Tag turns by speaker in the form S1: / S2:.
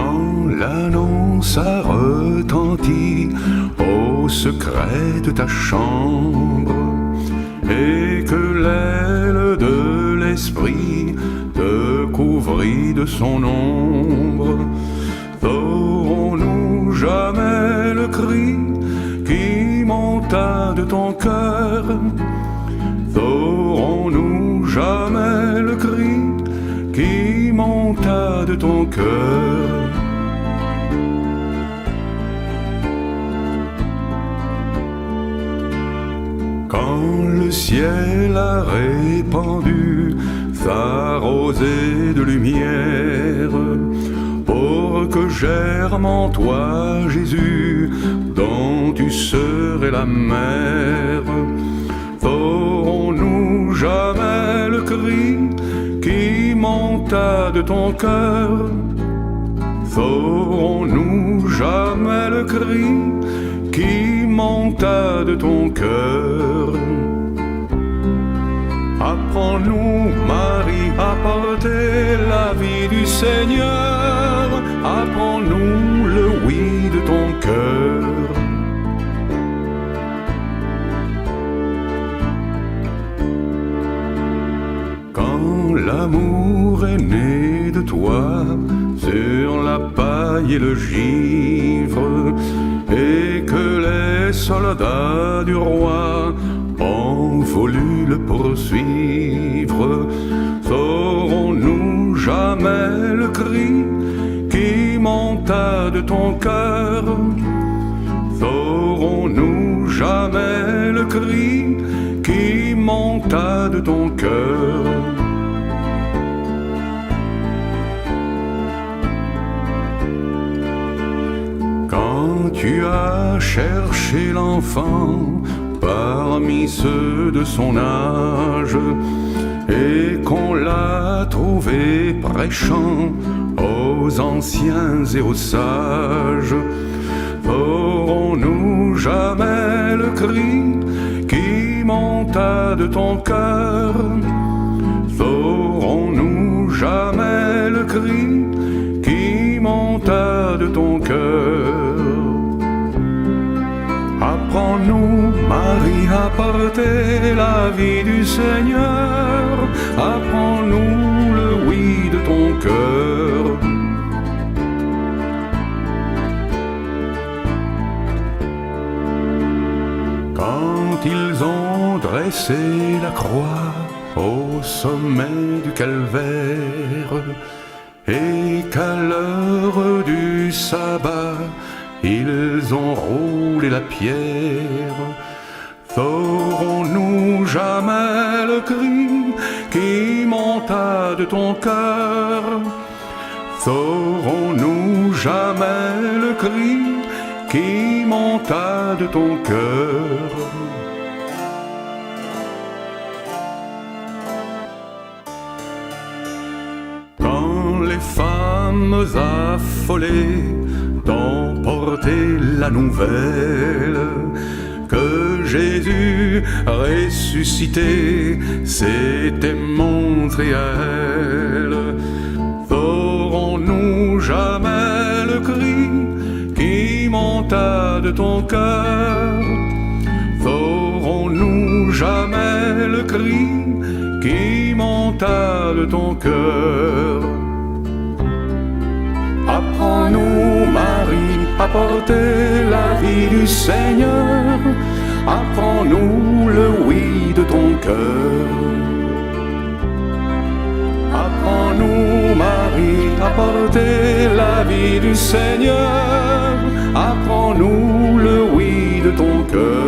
S1: Quand l'annonce a retenti au secret de ta chambre, et que l'aile de l'esprit te couvrit de son ombre, saurons-nous jamais le cri qui monta de ton cœur? Saurons-nous jamais le cri qui monta de ton cœur? Quand le ciel a répandu sa rosée de lumière, pour que germe en toi, Jésus, dont tu serais la mère, saurons-nous jamais le cri qui monta de ton cœur? Saurons-nous jamais le cri qui monta de ton cœur? Apprends-nous, Marie, à porter la vie du Seigneur. Apprends-nous le oui de ton cœur. Quand l'amour est né de toi sur la paille et le givre, et que les soldats du roi ont voulu le poursuivre, saurons-nous jamais le cri qui monta de ton cœur? Saurons-nous jamais le cri qui monta de ton cœur? Quand tu as cherché l'enfant parmi ceux de son âge, et qu'on l'a trouvé prêchant aux anciens et aux sages, saurons-nous jamais le cri qui monta de ton cœur? Saurons-nous jamais le cri qui monta de ton cœur? Apprends-nous, Marie, à porter la vie du Seigneur. Apprends-nous le oui de ton cœur. Quand ils ont dressé la croix au sommet du calvaire, et qu'à l'heure du sabbat ils ont roulé la pierre, saurons-nous jamais le cri qui monta de ton cœur? Saurons-nous jamais le cri qui monta de ton cœur? Quand les femmes affolées t'ont porté la nouvelle que Jésus ressuscité s'était montré à elle, saurons-nous jamais le cri qui monta de ton cœur? Saurons-nous jamais le cri qui monta de ton cœur? Apprends-nous, Marie, à porter la vie du Seigneur. Apprends-nous le oui de ton cœur. Apprends-nous, Marie, à porter la vie du Seigneur. Apprends-nous le oui de ton cœur.